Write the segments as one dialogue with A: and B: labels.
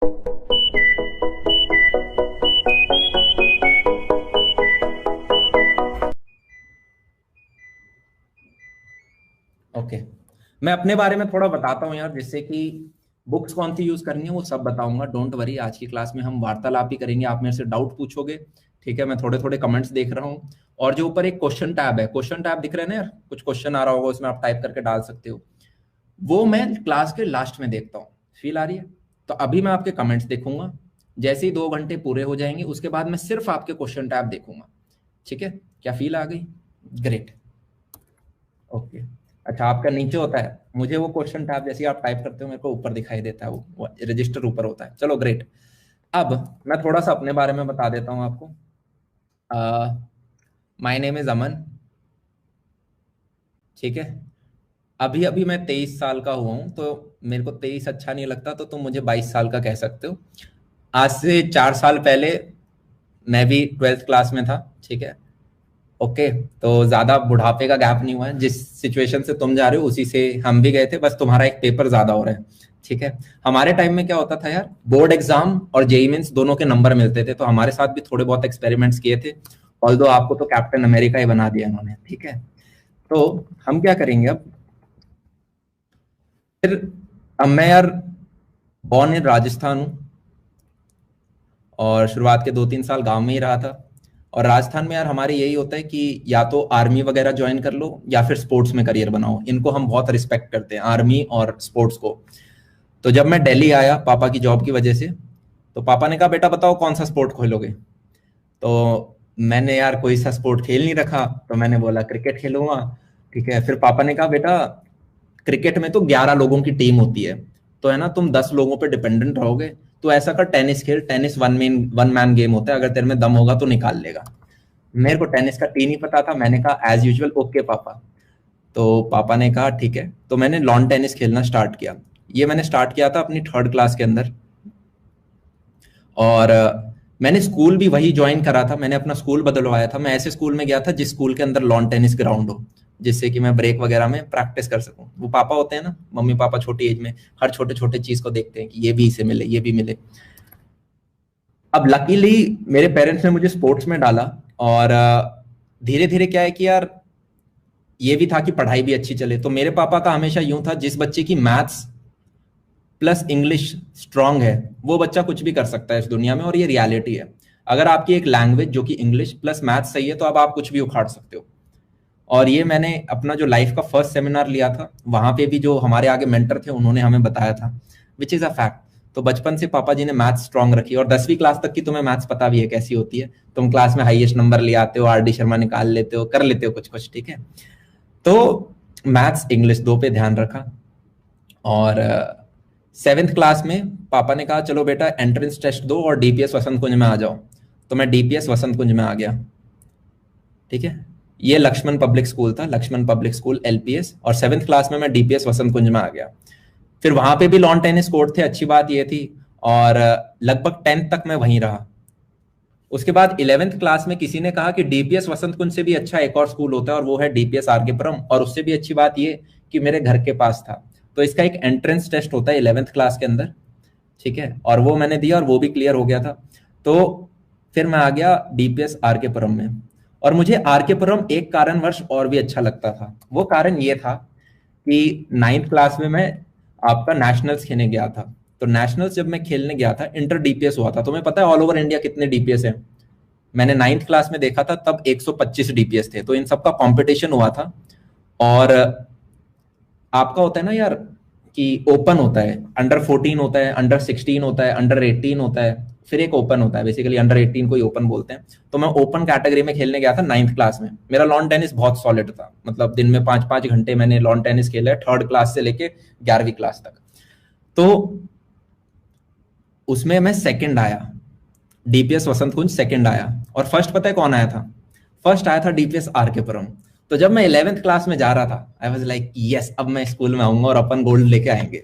A: Okay, मैं अपने बारे में थोड़ा बताता हूँ यार, जिससे कि बुक्स कौन सी यूज करनी है वो सब बताऊंगा। डोंट वरी, आज की क्लास में हम वार्तालाप ही करेंगे, आप मेरे से डाउट पूछोगे। ठीक है, मैं थोड़े थोड़े कमेंट्स देख रहा हूँ। और जो ऊपर एक क्वेश्चन टैब है, क्वेश्चन टैब दिख रहे हैं ना यार, कुछ क्वेश्चन आ रहा होगा उसमें, आप टाइप करके डाल सकते हो। वो मैं क्लास के लास्ट में देखता हूँ। फील आ रही है? तो अभी मैं आपके कमेंट्स देखूंगा। जैसे ही 2 घंटे पूरे हो जाएंगे उसके बाद मैं सिर्फ आपके क्वेश्चन टैब देखूंगा। ठीक है, क्या फील आ गई? ग्रेट। ओके। अच्छा, आपका नीचे होता है, मुझे वो क्वेश्चन टैब जैसे ही आप टाइप करते हो मेरे को ऊपर दिखाई देता है, वो रजिस्टर ऊपर होता है। चलो ग्रेट। अब मैं थोड़ा सा अपने बारे में बता देता हूँ आपको। माय नेम इज अमन। ठीक है, अभी अभी मैं 23 साल का हुआ हूँ, तो मेरे को 23 अच्छा नहीं लगता, तो तुम मुझे 22 साल का कह सकते हो। आज से 4 साल पहले मैं भी 12th क्लास में था। ठीक है। ओके, तो ज्यादा बुढ़ापे का गैप नहीं हुआ है, जिस सिचुएशन से तुम जा रहे हो उसी से हम भी गए थे, बस तुम्हारा एक पेपर ज्यादा हो रहा है। ठीक है। हमारे टाइम में क्या होता था यार, बोर्ड एग्जाम और जेई मेंस दोनों के नंबर मिलते थे, तो हमारे साथ भी थोड़े बहुत एक्सपेरिमेंट्स किए थे। ऑल्दो आपको तो कैप्टन अमेरिका ही बना दिया इन्होंने। ठीक है, तो हम क्या करेंगे अब, फिर अब मैं यार बॉर्न इन राजस्थान हूँ, और शुरुआत के 2-3 साल गांव में ही रहा था। और राजस्थान में यार हमारे यही होता है कि या तो आर्मी वगैरह ज्वाइन कर लो या फिर स्पोर्ट्स में करियर बनाओ। इनको हम बहुत रिस्पेक्ट करते हैं, आर्मी और स्पोर्ट्स को। तो जब मैं दिल्ली आया पापा की जॉब की वजह से, तो पापा ने कहा बेटा बताओ कौन सा स्पोर्ट खोलोगे। तो मैंने यार कोई सा स्पोर्ट खेल नहीं रखा, तो मैंने बोला क्रिकेट खेलूंगा। ठीक है, फिर पापा ने कहा बेटा क्रिकेट में तो 11 लोगों की टीम होती है, तो है ना तुम 10 लोगों पे डिपेंडेंट रहोगे। तो ऐसा कर टेनिस खेल, टेनिस वन मैन गेम होता है, अगर तेरे में दम होगा तो निकाल लेगा। मेरे को टेनिस का टी नहीं पता था, मैंने कहा एज यूजुअल ओके पापा। तो पापा ने कहा ठीक है, तो मैंने लॉन टेनिस खेलना स्टार्ट किया। ये मैंने स्टार्ट किया था अपनी 3rd क्लास के अंदर। और मैंने स्कूल भी वही ज्वाइन करा था, मैंने अपना स्कूल बदलवाया था। मैं ऐसे स्कूल में गया था जिस स्कूल के अंदर लॉन टेनिस ग्राउंड हो, जिससे कि मैं ब्रेक वगैरह में प्रैक्टिस कर सकूं। वो पापा होते हैं ना, मम्मी पापा छोटी एज में हर छोटे छोटे चीज को देखते हैं कि ये भी इसे मिले, ये भी मिले। अब लकीली मेरे पेरेंट्स ने मुझे स्पोर्ट्स में डाला, और धीरे धीरे क्या है कि यार ये भी था कि पढ़ाई भी अच्छी चले। तो मेरे पापा का हमेशा यूं था, जिस बच्चे की मैथ्स प्लस इंग्लिश स्ट्रांग है वो बच्चा कुछ भी कर सकता है इस दुनिया में, और ये रियलिटी है। अगर आपकी एक लैंग्वेज जो कि इंग्लिश प्लस मैथ्स सही है, तो अब आप कुछ भी उखाड़ सकते हो। और ये मैंने अपना जो लाइफ का फर्स्ट सेमिनार लिया था, वहां पे भी जो हमारे आगे मेंटर थे उन्होंने हमें बताया था, विच इज अ फैक्ट। तो बचपन से पापा जी ने मैथ्स स्ट्रांग रखी, और 10वीं क्लास तक की तुम्हें मैथ्स पता भी है कैसी होती है। तुम क्लास में हाईएस्ट नंबर ले आते हो, आरडी शर्मा निकाल लेते हो, कर लेते हो कुछ कुछ। ठीक है, तो मैथ्स इंग्लिश दो पे ध्यान रखा। और 7th क्लास में पापा ने कहा चलो बेटा एंट्रेंस टेस्ट दो और डीपीएस वसंत कुंज में आ जाओ। तो मैं डीपीएस वसंत कुंज में आ गया। ठीक है, ये लक्ष्मण पब्लिक स्कूल था, लक्ष्मण पब्लिक स्कूल एलपीएस, और 7th क्लास में मैं डीपीएस वसंत कुंज में आ गया। फिर वहां पे भी लॉन टेनिस कोर्ट थे, अच्छी बात ये थी। और लगभग 10th तक मैं वहीं रहा। उसके बाद 11th क्लास में किसी ने कहा कि डीपीएस वसंत कुंज से भी अच्छा एक और स्कूल होता है, और वो है डीपीएस आरके पुरम, और उससे भी अच्छी बात ये कि मेरे घर के पास था। तो इसका एक एंट्रेंस टेस्ट होता है 11th क्लास के अंदर। ठीक है, और वो मैंने दिया और वो भी क्लियर हो गया था। तो फिर मैं आ गया डीपीएस आरके पुरम में। और मुझे आरके पुरम एक कारणवश और भी अच्छा लगता था। वो कारण ये था कि 9th क्लास में मैं आपका नेशनल्स खेलने गया था। तो नेशनल्स जब मैं खेलने गया था, इंटर डीपीएस हुआ था। तुम्हें पता है ऑल ओवर इंडिया कितने डीपीएस है? मैंने 9th क्लास में देखा था, तब 125 डीपीएस थे। तो इन सबका कंपटीशन हुआ था। और आपका होता है ना यार कि ओपन होता है, अंडर 14 होता है, अंडर 16 होता है, अंडर 18 होता है, फिर एक ओपन होता है। बेसिकली अंडर 18 को ही ओपन बोलते हैं। तो मैं ओपन कैटेगरी में खेलने गया था 9th क्लास में। मेरा लॉन टेनिस बहुत सॉलिड था, मतलब दिन में 5-5 घंटे मैंने लॉन टेनिस खेला है, 3rd क्लास से लेके 11वीं क्लास तक। तो उसमें मैं सेकंड आया, डीपीएस वसंत कुंज सेकंड आया। और फर्स्ट पता है कौन आया था? फर्स्ट आया था डीपीएस आरके पुरम। तो जब मैं 11th क्लास में जा रहा था, आई वाज लाइक यस, अब मैं स्कूल में आऊंगा और अपन गोल्ड लेके आएंगे।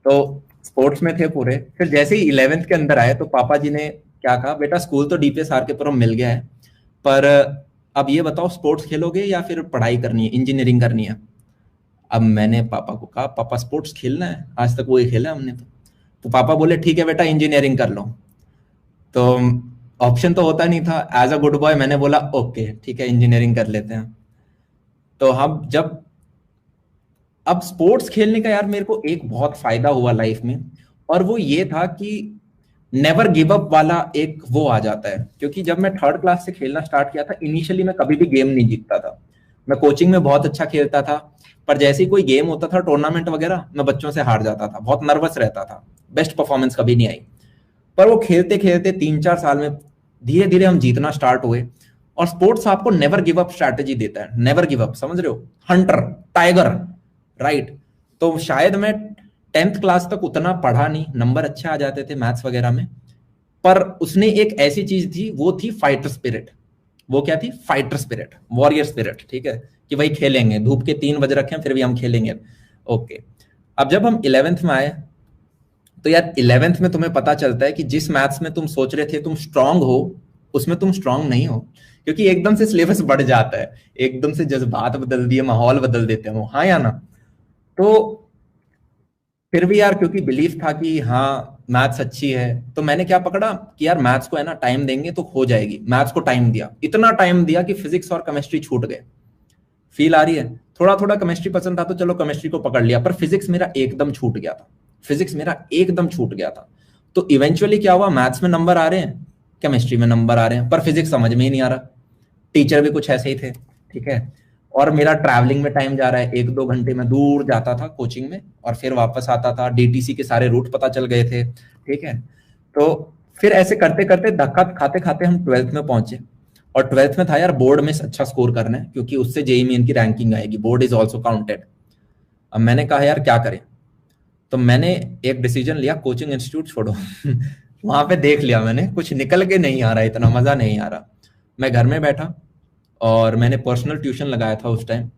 A: तो स्पोर्ट्स में थे पूरे। फिर जैसे ही 11th के अंदर आए, तो पापा जी ने क्या कहा, बेटा स्कूल तो डीपीएस आरके पुरम मिल गया है, पर अब ये बताओ स्पोर्ट्स खेलोगे या फिर पढ़ाई करनी है, इंजीनियरिंग करनी है? अब मैंने पापा को कहा पापा स्पोर्ट्स खेलना है, आज तक वही खेला हमने। तो तो पापा बोले ठीक है बेटा इंजीनियरिंग कर लो। तो ऑप्शन तो होता नहीं था, एज अ गुड बॉय मैंने बोला ओके ठीक है इंजीनियरिंग कर लेते हैं। तो हम जब अब स्पोर्ट्स खेलने का यार मेरे को एक बहुत फायदा हुआ लाइफ में, और वो ये था कि नेवर गिव अप वाला एक वो आ जाता है। क्योंकि जब मैं थर्ड क्लास से खेलना स्टार्ट किया था, इनिशियली मैं कभी भी गेम नहीं जीतता था। मैं कोचिंग में बहुत अच्छा खेलता था, पर जैसे ही कोई गेम होता था टूर्नामेंट वगैरह, मैं बच्चों से हार जाता था, बहुत नर्वस रहता था, बेस्ट परफॉर्मेंस कभी नहीं आई। पर वो खेलते खेलते 3-4 साल में धीरे धीरे हम जीतना स्टार्ट हुए। और स्पोर्ट्स आपको नेवर गिव अप स्ट्रैटेजी देता है, नेवर गिव अप, समझ रहे हो, हंटर, टाइगर, राइट। तो शायद मैं 10th क्लास तक उतना पढ़ा नहीं, नंबर अच्छे आ जाते थे मैथ्स वगैरह में, पर उसने एक ऐसी चीज थी, वो थी फाइटर स्पिरिट। वो क्या थी? फाइटर स्पिरिट, वॉरियर स्पिरिट, ठीक है, कि भाई खेलेंगे, धूप के 3 बज रखे हैं फिर भी हम खेलेंगे। ओके। अब जब हम 11th में आए, तो यार 11th में तुम्हें पता चलता है कि जिस मैथ्स में तुम सोच रहे थे तुम स्ट्रांग हो, उसमें तुम स्ट्रांग नहीं हो। क्योंकि एकदम से सिलेबस बढ़ जाता है, एकदम से जज्बात बदल दिए, माहौल बदल देते हैं वो, हाँ या ना। तो फिर भी यार क्योंकि बिलीफ था कि हाँ मैथ्स अच्छी है, तो मैंने क्या पकड़ा कि यार मैथ्स को है ना टाइम देंगे तो हो जाएगी। मैथ्स को टाइम दिया, इतना टाइम दिया कि फिजिक्स और केमिस्ट्री छूट गए। फील आ रही है? थोड़ा थोड़ा केमिस्ट्री पसंद था तो चलो केमिस्ट्री को पकड़ लिया, पर फिजिक्स मेरा एकदम छूट गया था। फिजिक्स मेरा एकदम छूट गया था। तो इवेंचुअली क्या हुआ, मैथ्स में नंबर आ रहे हैं, केमिस्ट्री में नंबर आ रहे हैं, पर फिजिक्स समझ में ही नहीं आ रहा। टीचर भी कुछ ऐसे ही थे, ठीक है। और मेरा ट्रैवलिंग में टाइम जा रहा है, 1-2 घंटे में दूर जाता था कोचिंग में, और फिर वापस आता था, डीटीसी के सारे रूट पता चल गए थे, ठीक है। तो फिर ऐसे करते करते धक्का खाते खाते हम 12th में पहुंचे। और 12th में था यार बोर्ड में अच्छा स्कोर करना है, क्योंकि उससे जेईई मेन की रैंकिंग आएगी, बोर्ड इज ऑल्सो काउंटेड। अब मैंने कहा यार क्या करें, तो मैंने एक डिसीजन लिया, कोचिंग इंस्टीट्यूट छोड़ो। वहां पे देख लिया मैंने, कुछ निकल के नहीं आ रहा, इतना मजा नहीं आ रहा। मैं घर में बैठा और मैंने पर्सनल ट्यूशन लगाया था उस टाइम।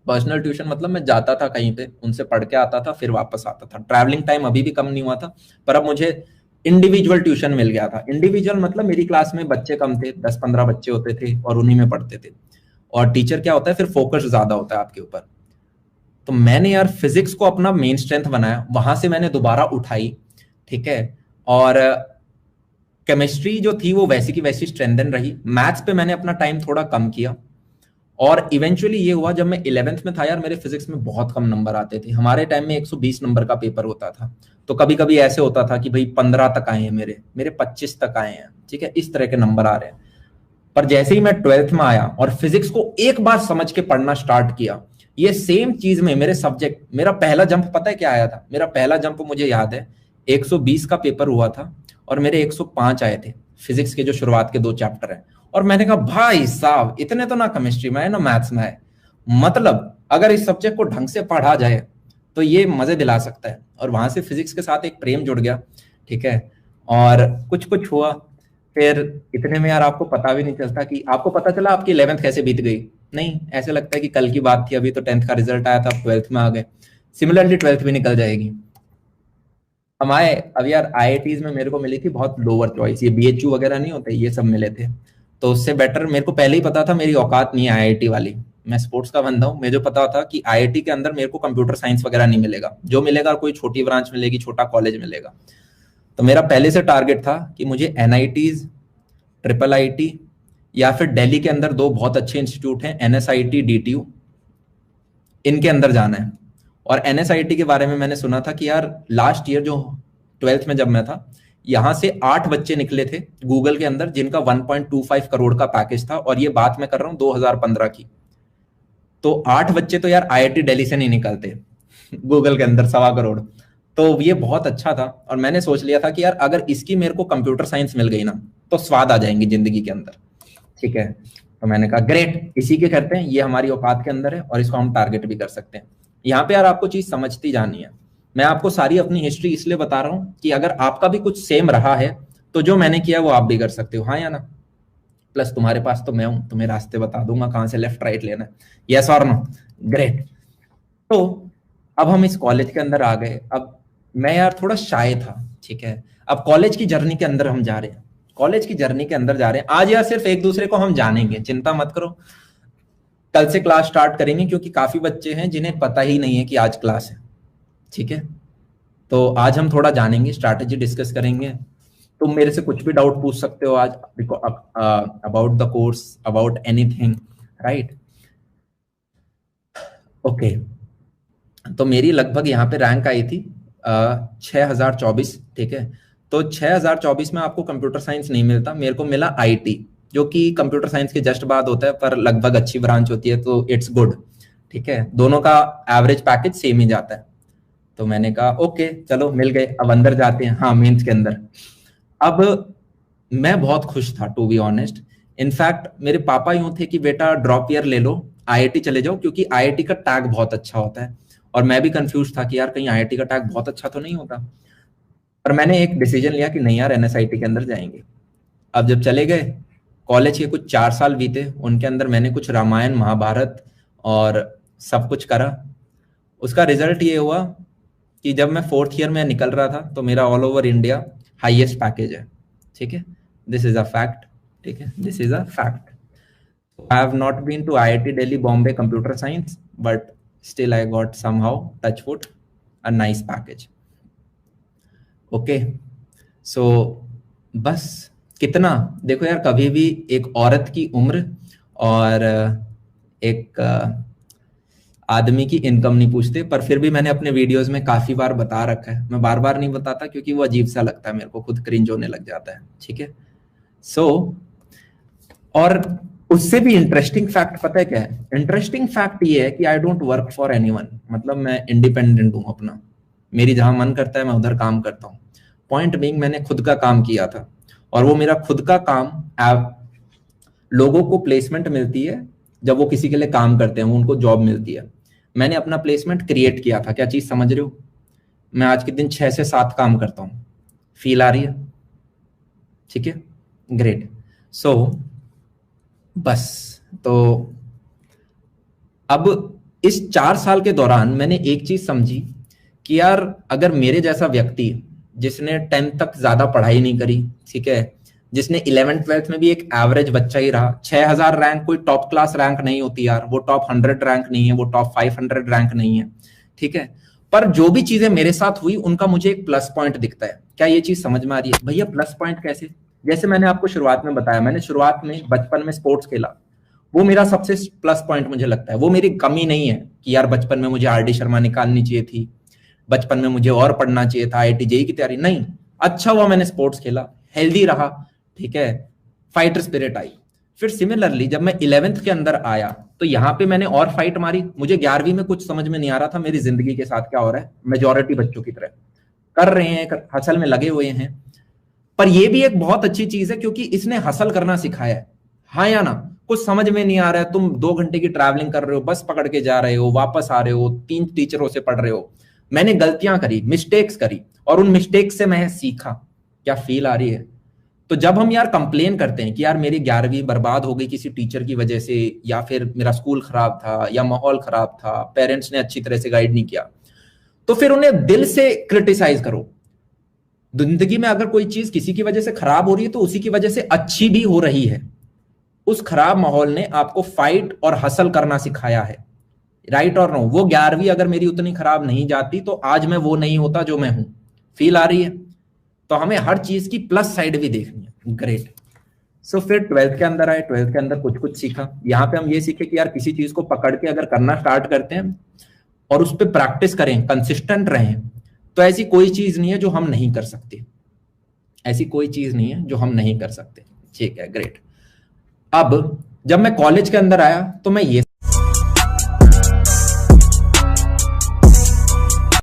A: पर्सनल ट्यूशन मतलब मैं जाता था कहीं पे, उनसे पढ़ के आता था, फिर वापस आता था। ट्रैवलिंग टाइम अभी भी कम नहीं हुआ था, पर अब मुझे इंडिविजुअल ट्यूशन मिल गया था। इंडिविजुअल मतलब मेरी क्लास में बच्चे कम थे, 10-15 बच्चे होते थे और उन्हीं में पढ़ते थे। और टीचर क्या होता है, फिर फोकस ज्यादा होता है आपके ऊपर। तो मैंने यार फिजिक्स को अपना मेन स्ट्रेंथ बनाया, वहां से मैंने दोबारा उठाई, ठीक है। और केमिस्ट्री जो थी वो वैसी की वैसी स्ट्रेंथन रही। मैथ्स पे मैंने अपना टाइम थोड़ा कम किया। और इवेंचुअली ये हुआ, जब मैं 11th में था यार, मेरे फिजिक्स में बहुत कम नंबर आते थे। हमारे टाइम में 120 नंबर का पेपर होता था। तो कभी कभी ऐसे होता था कि भाई 15 तक आए हैं, मेरे मेरे 25 तक आए हैं, ठीक है, इस तरह के नंबर आ रहे हैं। पर जैसे ही मैं 12th में आया और फिजिक्स को एक बार समझ के पढ़ना स्टार्ट किया, ये सेम चीज में मेरे सब्जेक्ट, मेरा पहला जंप पता है क्या आया था? मेरा पहला जंप मुझे याद है, 120 का पेपर हुआ था और मेरे 105 आए थे फिजिक्स के जो शुरुआत के 2 चैप्टर हैं। और मैंने कहा भाई साहब, इतने तो ना केमिस्ट्री में है ना मैथ्स में है, मतलब अगर इस सब्जेक्ट को ढंग से पढ़ा जाए तो ये मजे दिला सकता है। और वहां से फिजिक्स के साथ एक प्रेम जुड़ गया, ठीक है। और कुछ कुछ हुआ, फिर इतने में यार आपको पता भी नहीं चलता कि आपको पता चला आपकी 11th कैसे बीत गई। नहीं, ऐसे लगता है कि कल की बात थी, अभी तो 10th का रिजल्ट आया था, 12th में आ गए। सिमिलरली 12th भी निकल जाएगी। हम आए, अब यार आईआईटीज में मेरे को मिली थी बहुत लोअर चॉइस, ये बीएचयू वगैरह नहीं होते, ये सब मिले थे। तो उससे बेटर मेरे को पहले ही पता था मेरी औकात नहीं है आईआईटी वाली। मैं स्पोर्ट्स का बंदा हूँ, मुझे जो पता था कि आईआईटी के अंदर मेरे को कंप्यूटर साइंस वगैरह नहीं मिलेगा, जो मिलेगा कोई छोटी ब्रांच मिलेगी, छोटा कॉलेज मिलेगा। तो मेरा पहले से टारगेट था कि मुझे एनआईटीज, ट्रिपल आईटी, या फिर दिल्ली के अंदर 2 बहुत अच्छे इंस्टीट्यूट हैं, एनएसआईटी, डीटीयू, इनके अंदर जाना है। और एनएसआईटी के बारे में मैंने सुना था कि यार लास्ट ईयर जो 12th में जब मैं था, यहां से 8 बच्चे निकले थे गूगल के अंदर जिनका 1.25 करोड़ का पैकेज था, और ये बात मैं कर रहा हूं 2015 की। तो 8 बच्चे तो यार आईआईटी दिल्ली से नहीं निकलते, गूगल के अंदर 1.25 करोड़। तो ये बहुत अच्छा था, और मैंने सोच लिया था कि यार अगर इसकी मेरे को कंप्यूटर साइंस मिल गई ना, तो स्वाद आ जाएंगी जिंदगी के अंदर, ठीक है। तो मैंने कहा ग्रेट, इसी के करते हैं, ये हमारी औकात के अंदर है और इसको हम टारगेट भी कर सकते हैं। यहाँ पे यार आपको चीज समझती जानी है। मैं आपको सारी अपनी हिस्ट्री इसलिए बता रहा हूँ कि अगर आपका भी कुछ सेम रहा है तो जो मैंने किया वो आप भी कर सकते हो, हाँ या ना। प्लस तुम्हारे पास तो मैं हूं, तुम्हें रास्ते बता दूंगा कहाँ से लेफ्ट राइट लेना है, यस और नो, ग्रेट। तो अब हम इस कॉलेज के अंदर आ गए। अब मैं यार थोड़ा शाय था, ठीक है। अब कॉलेज की जर्नी के अंदर हम जा रहे हैं, कॉलेज की जर्नी के अंदर जा रहे हैं। आज यार सिर्फ एक दूसरे को हम जानेंगे, चिंता मत करो। कल से क्लास स्टार्ट करेंगे, क्योंकि काफी बच्चे हैं जिन्हें पता ही नहीं है कि आज क्लास है, ठीक है। तो आज हम थोड़ा जानेंगे, स्ट्रैटेजी डिस्कस करेंगे। तुम मेरे से कुछ भी डाउट पूछ सकते हो आज, about the course, about anything, right? Okay, तो मेरी लगभग यहाँ पे रैंक आई थी 6024, ठीक है। तो 6024 में आपको कंप्यूटर साइंस नहीं मिलता, मेरे को मिला आईटी, जो कि कंप्यूटर साइंस के जस्ट बाद होता है, पर लगभग अच्छी ब्रांच होती है, तो इट्स गुड, ठीक है। दोनों का एवरेज पैकेज सेम ही जाता है। तो मैंने कहा ओके चलो मिल गए, अब अंदर जाते हैं, हाँ मेंस के अंदर। अब मैं बहुत खुश था टू बी ऑनेस्ट। इनफैक्ट मेरे पापा यूं थे कि बेटा ड्रॉप ईयर ले लो, आईआईटी चले जाओ, क्योंकि आईआईटी का टैग बहुत अच्छा होता है। और मैं भी कंफ्यूज था कि यार कहीं आईआईटी का टैग बहुत अच्छा तो नहीं होता। पर मैंने एक डिसीजन लिया कि नहीं यार एनएसआईटी के अंदर जाएंगे। अब जब चले गए, कॉलेज के कुछ 4 साल बीते, उनके अंदर मैंने कुछ रामायण महाभारत और सब कुछ करा। उसका रिजल्ट ये हुआ कि जब मैं 4th ईयर में निकल रहा था, तो मेरा all over India highest package है, ठीक है। दिस इज अ फैक्ट, ठीक है, this is a fact. I have not been to IIT Delhi Bombay computer science, but still I got somehow touch wood a nice package. Okay, so बस कितना, देखो यार कभी भी एक औरत की उम्र और एक आदमी की इनकम नहीं पूछते, पर फिर भी मैंने अपने वीडियोस में काफी बार बता रखा है। मैं बार बार नहीं बताता क्योंकि वो अजीब सा लगता है, मेरे को खुद क्रिंज होने लग जाता है, ठीक है। सो और उससे भी इंटरेस्टिंग फैक्ट पता है क्या है? इंटरेस्टिंग फैक्ट ये है कि I don't work for anyone, मतलब मैं इंडिपेंडेंट हूं अपना, मेरी जहां मन करता है मैं उधर काम करता हूँ। पॉइंट बीइंग मैंने खुद का काम किया था, और वो मेरा खुद का काम, लोगों को प्लेसमेंट मिलती है जब वो किसी के लिए काम करते हैं, उनको जॉब मिलती है। मैंने अपना प्लेसमेंट क्रिएट किया था, क्या चीज समझ रहे हो? मैं आज के दिन 6 से 7 काम करता हूं, फील आ रही है? ठीक है, ग्रेट। सो बस, तो अब इस 4 साल के दौरान मैंने एक चीज समझी कि यार अगर मेरे जैसा व्यक्ति जिसने 10th तक ज्यादा पढ़ाई नहीं करी, ठीक है, जिसने 11th 12th में भी एक एवरेज बच्चा ही रहा, 6000 रैंक कोई टॉप क्लास रैंक नहीं होती यार, वो टॉप 100 रैंक नहीं है, वो टॉप 500 रैंक नहीं है, ठीक है। पर जो भी चीजें मेरे साथ हुई उनका मुझे एक प्लस पॉइंट दिखता है। क्या ये चीज समझ में आ रही है भैया? प्लस पॉइंट कैसे? जैसे मैंने आपको शुरुआत में बताया, मैंने शुरुआत में बचपन में स्पोर्ट्स खेला, वो मेरा सबसे प्लस पॉइंट मुझे लगता है। वो मेरी कमी नहीं है कि यार बचपन में मुझे आरडी शर्मा निकालनी चाहिए थी, बचपन में मुझे और पढ़ना चाहिए था, आईआईटी जेईई की तैयारी नहीं, अच्छा हुआ मैंने स्पोर्ट्स खेला, हेल्दी रहा, ठीक है, फाइटर स्पिरिट आई। फिर सिमिलरली जब मैं 11th के अंदर आया, तो यहाँ पे मैंने और फाइट मारी। मुझे 11वीं में कुछ समझ में नहीं आ रहा था मेरी जिंदगी के साथ क्या हो रहा है, मेजोरिटी बच्चों की तरह कर रहे हैं, हसल में लगे हुए हैं। पर ये भी एक बहुत अच्छी चीज है क्योंकि इसने हसल करना सिखाया है, हाँ या ना? कुछ समझ में नहीं आ रहा है, तुम 2 घंटे की ट्रैवलिंग कर रहे हो, बस पकड़ के जा रहे हो, वापस आ रहे हो, 3 टीचरों से पढ़ रहे हो। मैंने गलतियां करी, मिस्टेक्स करी, और उन मिस्टेक्स से मैं सीखा। क्या फील आ रही है? तो जब हम यार कंप्लेन करते हैं कि यार मेरी 11वीं बर्बाद हो गई किसी टीचर की वजह से, या फिर मेरा स्कूल खराब था, या माहौल खराब था, पेरेंट्स ने अच्छी तरह से गाइड नहीं किया, तो फिर उन्हें दिल से क्रिटिसाइज करो। जिंदगी में अगर कोई चीज किसी की वजह से खराब हो रही है तो उसी की वजह से अच्छी भी हो रही है। उस खराब माहौल ने आपको फाइट और हसल करना सिखाया है, राइट और नो? वो 11वीं अगर मेरी उतनी खराब नहीं जाती तो आज मैं वो नहीं होता जो मैं हूं। फील आ रही है? तो हमें हर चीज की प्लस साइड भी देखनी है। ग्रेट। सो फिर 12th के अंदर आए, 12th के अंदर कुछ कुछ सीखा। यहाँ पे हम ये सीखे कि यार किसी चीज को पकड़ के अगर करना स्टार्ट करते हैं और उस पर प्रैक्टिस करें, कंसिस्टेंट रहें, तो ऐसी कोई चीज नहीं है जो हम नहीं कर सकते, ऐसी कोई चीज नहीं है जो हम नहीं कर सकते। ठीक है, ग्रेट। अब जब मैं कॉलेज के अंदर आया तो मैं ये